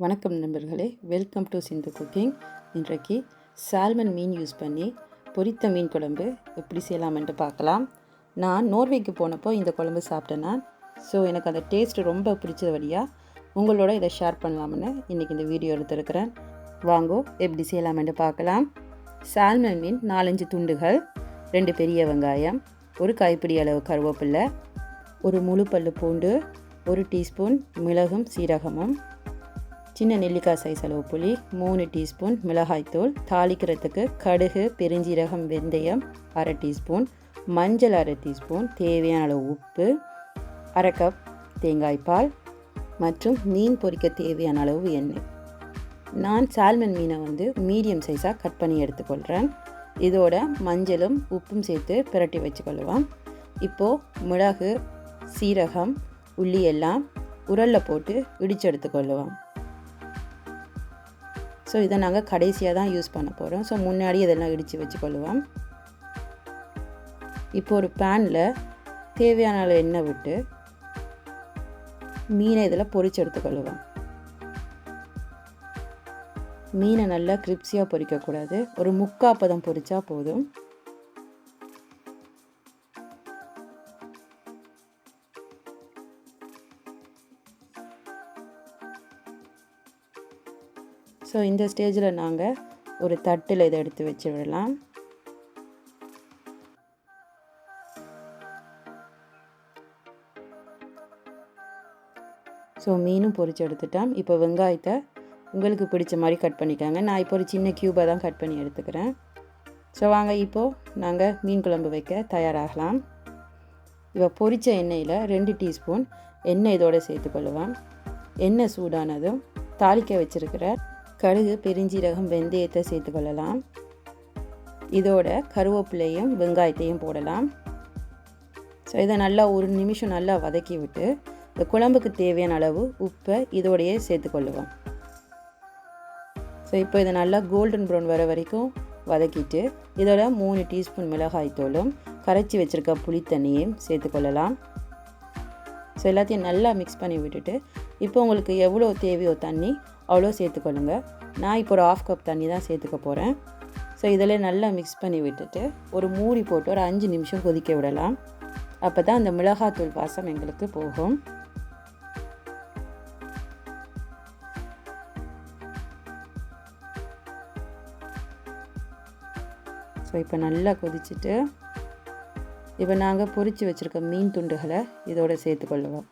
வணக்கம் நண்பர்களே, welcome to Sindhu cooking. இன்றைக்கு சால்மன் மீன் யூஸ் பண்ணி பொரித்த மீன் குழம்பு எப்படி செய்யலாம்ன்ட்டு பார்க்கலாம். நான் நோர்வேக்கு போனப்போ இந்த குழம்பு சாப்பிட்டேன்னா எனக்கு அந்த டேஸ்ட் ரொம்ப பிடிச்ச வழியாக உங்களோட இதை ஷேர் பண்ணலாம்னு இன்றைக்கி இந்த வீடியோ எடுத்துருக்கிறேன். வாங்கோ எப்படி செய்யலாம்ன்ட்டு பார்க்கலாம். சால்மன் மீன் 4-5 துண்டுகள், 2 பெரிய வெங்காயம், ஒரு கைப்பிடி அளவு கருவேப்பிலை, ஒரு முழு பல்லு பூண்டு, 1 டீஸ்பூன் மிளகும் சீரகமும், சின்ன நெல்லிக்காய் சைஸ் அளவு புளி, 3 டீஸ்பூன் மிளகாய்த்தூள், தாளிக்கிறதுக்கு கடுகு, பெருஞ்சீரகம், வெந்தயம் 1/2 டீஸ்பூன், மஞ்சள் 1/2 டீஸ்பூன், தேவையான அளவு உப்பு, 1/2 கப் தேங்காய்பால் மற்றும் மீன் பொரிக்க தேவையான அளவு எண்ணெய். நான் சால்மன் மீனை மீடியம் சைஸாக கட் பண்ணி எடுத்துக்கொள்கிறேன். இதோட மஞ்சளும் உப்பும் சேர்த்து பிரட்டி வச்சுக்கொள்ளுவோம். இப்போது மிளகு, சீரகம், உள்ளி எல்லாம் உரலில் போட்டு இடித்து எடுத்துக்கொள்ளுவோம். இதை நாங்கள் கடைசியாக தான் யூஸ் பண்ண போகிறோம். முன்னாடி இதெல்லாம் இடித்து வச்சுக்கொள்ளுவோம். இப்போ ஒரு பேனில் தேவையான அளவு எண்ணெய் விட்டு மீனை இதில் பொரிச்சு எடுத்துக்கொள்ளுவோம். மீனை நல்லா கிரிப்ஸியாக பொரிக்கக்கூடாது, ஒரு 3/4 பதம் பொரிச்சா போதும். இந்த ஸ்டேஜில் நாங்கள் ஒரு தட்டில் இதை எடுத்து வச்சு விடலாம். மீனும் பொரிச்சு எடுத்துட்டோம். இப்போ வெங்காயத்தை உங்களுக்கு பிடிச்ச மாதிரி கட் பண்ணிக்காங்க. நான் இப்போ ஒரு சின்ன க்யூபாக தான் கட் பண்ணி எடுத்துக்கிறேன். வாங்க இப்போது நாங்கள் மீன் குழம்பு வைக்க தயாராகலாம். இப்போ பொரித்த எண்ணெயில் 2 டீஸ்பூன் எண்ணெய் இதோடு சேர்த்துக்கொள்ளுவேன். எண்ணெய் சூடானதும் தாளிக்க வச்சுருக்கிற கடுகு, பெருஞ்சீரகம், வெந்தயத்தை சேர்த்துக்கொள்ளலாம். இதோட கருவேப்பிலையும் வெங்காயத்தையும் போடலாம். இதை நல்லா 1 நிமிஷம் நல்லா வதக்கி விட்டு இந்த குழம்புக்கு தேவையான அளவு உப்பை இதோடையே சேர்த்துக்கொள்ளுவோம். இப்போ இதை நல்லா கோல்டன் ப்ரௌன் வர வரைக்கும் வதக்கிட்டு இதோட 3 டீஸ்பூன் மிளகாய்த்தூளும் கரைச்சி வச்சுருக்க புளி தண்ணியையும் சேர்த்துக்கொள்ளலாம். எல்லாத்தையும் நல்லா மிக்ஸ் பண்ணி விட்டுட்டு இப்போ உங்களுக்கு எவ்வளோ தேவையோ தண்ணி அவ்வளோ சேர்த்துக்கொள்ளுங்க. நான் இப்போ ஒரு 1/2 கப் தண்ணி தான் சேர்த்துக்க போகிறேன். இதில் நல்லா மிக்ஸ் பண்ணி விட்டுட்டு ஒரு மூடி போட்டு ஒரு 5 நிமிஷம் கொதிக்க விடலாம். அப்போ தான் அந்த மிளகாத்தூள் வாசம் எங்களுக்கு போகும். இப்போ நல்லா கொதிச்சுட்டு இப்போ நாங்கள் பொரித்து வச்சுருக்க மீன் துண்டுகளை இதோடு சேர்த்துக்கொள்ளுவோம்.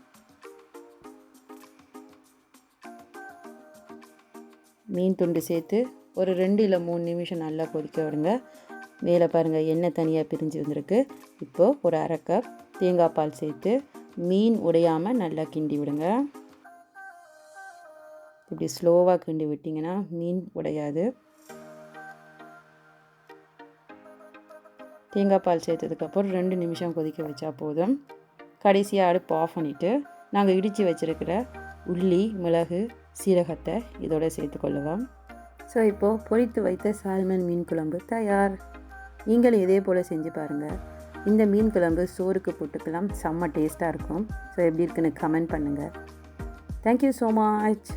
மீன் துண்டு சேர்த்து ஒரு 2 இல்லை 3 நிமிஷம் நல்லா கொதிக்க விடுங்க. மேலே பாருங்கள் எண்ணெய் தனியாக பிரிஞ்சு வந்திருக்கு. இப்போது ஒரு 1/2 கப் தேங்காய் பால் சேர்த்து மீன் உடையாமல் நல்லா கிண்டி விடுங்க. இப்படி ஸ்லோவாக கிண்டி விட்டிங்கன்னா மீன் உடையாது. தேங்காய் பால் சேர்த்ததுக்கப்புறம் 2 நிமிஷம் கொதிக்க வச்சா போதும். கடைசியாக அடுப்பு ஆஃப் பண்ணிவிட்டு நாங்கள் இடித்து வச்சுருக்கிற உள்ளி, மிளகு, சீரகத்தை இதோட சேர்த்துக்கொள்ளுவோம். இப்போது பொரித்து வைத்த சால்மன் மீன் குழம்பு தயார். நீங்களும் இதே போல் செஞ்சு பாருங்கள். இந்த மீன் குழம்பு சோறுக்கு போட்டுக்கலாம், செம்ம டேஸ்ட்டாக இருக்கும். எப்படி இருக்குன்னு கமெண்ட் பண்ணுங்கள். Thank you so much.